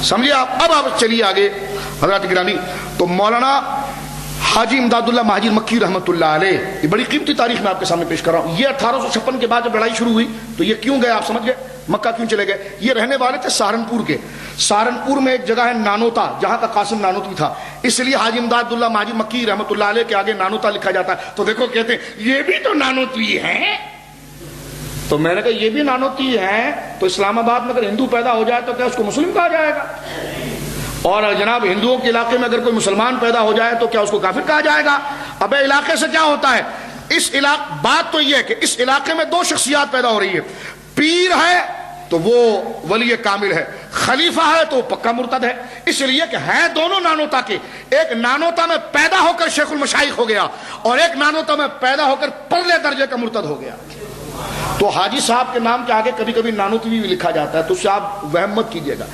سمجھے آپ؟ اب آپ چلیے آگے حضرات گرامی. تو مولانا حاجی امداد اللہ مہاجر مکی رحمۃ اللہ علیہ، یہ بڑی قیمتی تاریخ میں آپ کے سامنے پیش کر رہا ہوں. یہ 1856 کے بعد جب لڑائی شروع ہوئی تو یہ کیوں گئے آپ سمجھ گئے؟ مکہ کیوں چلے گئے؟ یہ رہنے والے تھے سہارنپور کے. سہارنپور میں ایک جگہ ہے نانوتا، جہاں کا قاسم نانوتوی تھا، اس لیے حاجی امداد اللہ مہاجر مکی رحمۃ اللہ علیہ کے آگے نانوتا لکھا جاتا ہے. تو دیکھو کہتے ہیں یہ بھی تو نانوتوی ہیں. تو میں نے کہا یہ بھی نانوتوی ہیں تو اسلام آباد میں اگر ہندو پیدا ہو جائے تو کیا اس کو مسلم کہا جائے گا؟ اور جناب ہندوؤں کے علاقے میں اگر کوئی مسلمان پیدا ہو جائے تو کیا اس کو کافر کہا جائے گا؟ ابے علاقے سے کیا ہوتا ہے؟ اس علاقے بات تو یہ ہے کہ اس علاقے میں دو شخصیات پیدا ہو رہی ہے. پیر ہے تو وہ ولی کامل ہے، خلیفہ ہے تو وہ پکا مرتد ہے. اس لیے کہ ہے دونوں نانوتا کے. ایک نانوتا میں پیدا ہو کر شیخ المشائخ ہو گیا اور ایک نانوتا میں پیدا ہو کر پرلے درجے کا مرتد ہو گیا. تو حاجی صاحب کے نام کے آگے کبھی کبھی نانوتوی بھی لکھا جاتا ہے، تو اس سے آپ وہم مت کیجیے گا.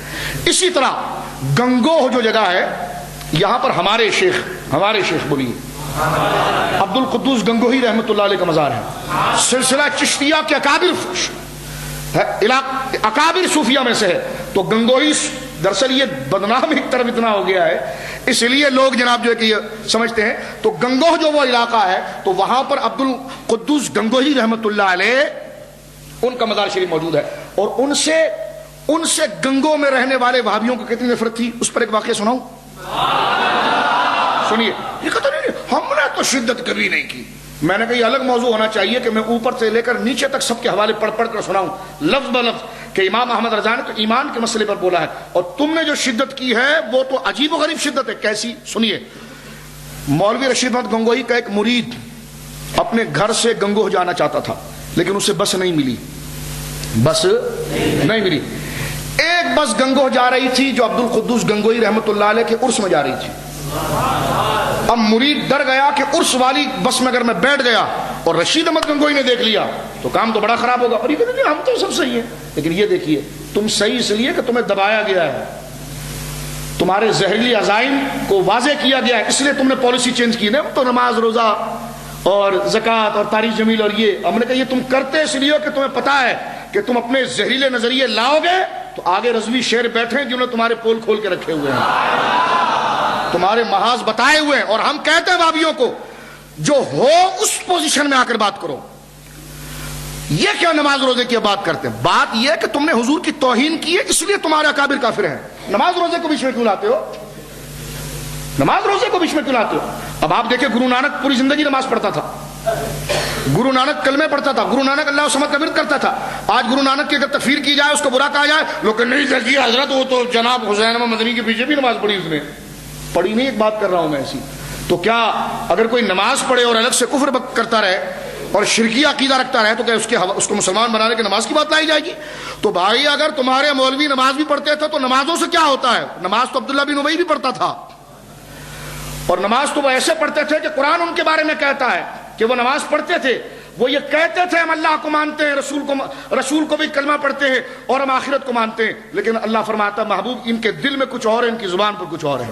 اسی طرح گنگوہ جو جگہ ہے، یہاں پر ہمارے شیخ بولیے عبد القدوس گنگوہی رحمۃ اللہ علیہ کا مزار ہے. سلسلہ چشتیہ کے اکابر صوفیہ میں سے ہے. تو گنگوہی دراصل یہ بدنام ایک طرف اتنا ہو گیا ہے، اس لیے لوگ جناب جو ہے کہ یہ سمجھتے ہیں. تو گنگوہ جو وہ علاقہ ہے تو وہاں پر عبد القدوس گنگوہی رحمۃ اللہ علیہ ان کا مزار شریف موجود ہے. اور ان سے گنگو میں رہنے والے وہابیوں کو کتنی نفرت تھی، اس پر ایک واقعہ سناؤں. سنیے. یہ کہتے نہیں ہم نے تو شدت کبھی نہیں کی. میں نے کہا یہ الگ موضوع ہونا چاہیے کہ میں اوپر سے لے کر نیچے تک سب کے حوالے پڑھ کر سناؤں لفظ بلفظ کہ امام احمد رضا نے تو ایمان کے مسئلے پر بولا ہے اور تم نے جو شدت کی ہے وہ تو عجیب و غریب شدت ہے. کیسی؟ سنیے. مولوی رشید احمد گنگوہی کا ایک مرید اپنے گھر سے گنگوہ جانا چاہتا تھا لیکن اسے بس نہیں ملی. ایک بس گنگوہ جا رہی تھی جو عبد القدوس گنگوہی رحمۃ اللہ علیہ کے عرس میں جا رہی تھی. اب مرید ڈر گیا کہ عرس والی بس میں اگر میں بیٹھ گیا اور رشید احمد گنگوہی نے دیکھ لیا تو کام تو بڑا خراب ہوگا. اور یہ کہتے ہیں ہم تو سب صحیح ہیں، لیکن یہ دیکھیے تم صحیح اس لیے کہ تمہیں دبایا گیا ہے، تمہارے زہریلی عزائم کو واضح کیا گیا ہے، اس لیے تم نے پالیسی چینج کی. تو نماز روزہ اور زکوٰۃ اور تاریخ جمیل اور یہ ہم نے کہا یہ تم کرتے اس لیے کہ تمہیں پتا ہے کہ تم اپنے زہریلے نظریے لاؤ گے تو آگے رضوی شیر بیٹھے جنہوں نے تمہارے پول کھول کے رکھے ہوئے ہیں، تمہارے محاذ بتائے ہوئے ہیں. اور ہم کہتے ہیں بھابھیوں کو جو ہو اس پوزیشن میں آ کر بات کرو. یہ کیا نماز روزے کی بات کرتے ہیں؟ بات یہ کہ تم نے حضور کی توہین کی ہے اس لیے تمہارے اکابر کافر ہیں. نماز روزے کو بیچ میں کیوں لاتے ہو؟ اب آپ دیکھیں گرو نانک پوری زندگی نماز پڑھتا تھا، گرو نانک کلمے پڑھتا تھا، گرو نانک اللہ سمت کا ورد کرتا تھا. آج گرو نانک کی اگر تکفیر کی جائے، اس کو برا کہا جائے، لوگ نہیں دیکھیے حضرت وہ تو جناب حسین مدنی کے پیچھے بھی نماز پڑھی، اس نے پڑھی نہیں. ایک بات کر رہا ہوں میں ایسی. تو کیا اگر کوئی نماز پڑھے اور الگ سے کفر کرتا رہے اور شرکیہ عقیدہ رکھتا رہے تو کیا اس کو مسلمان بنانے کی نماز کی بات لائی جائے گی؟ تو بھائی اگر تمہارے مولوی نماز بھی پڑھتے تھے تو نمازوں سے کیا ہوتا ہے؟ نماز تو عبداللہ بن ابی بھی پڑھتا تھا، اور نماز تو وہ ایسے پڑھتے تھے کہ قرآن ان کے بارے میں کہتا ہے کہ وہ نماز پڑھتے تھے. وہ یہ کہتے تھے ہم اللہ کو مانتے ہیں، رسول کو بھی کلمہ پڑھتے ہیں اور ہم آخرت کو مانتے ہیں، لیکن اللہ فرماتا محبوب ان کے دل میں کچھ اور ہے، ان کی زبان پر کچھ اور ہے.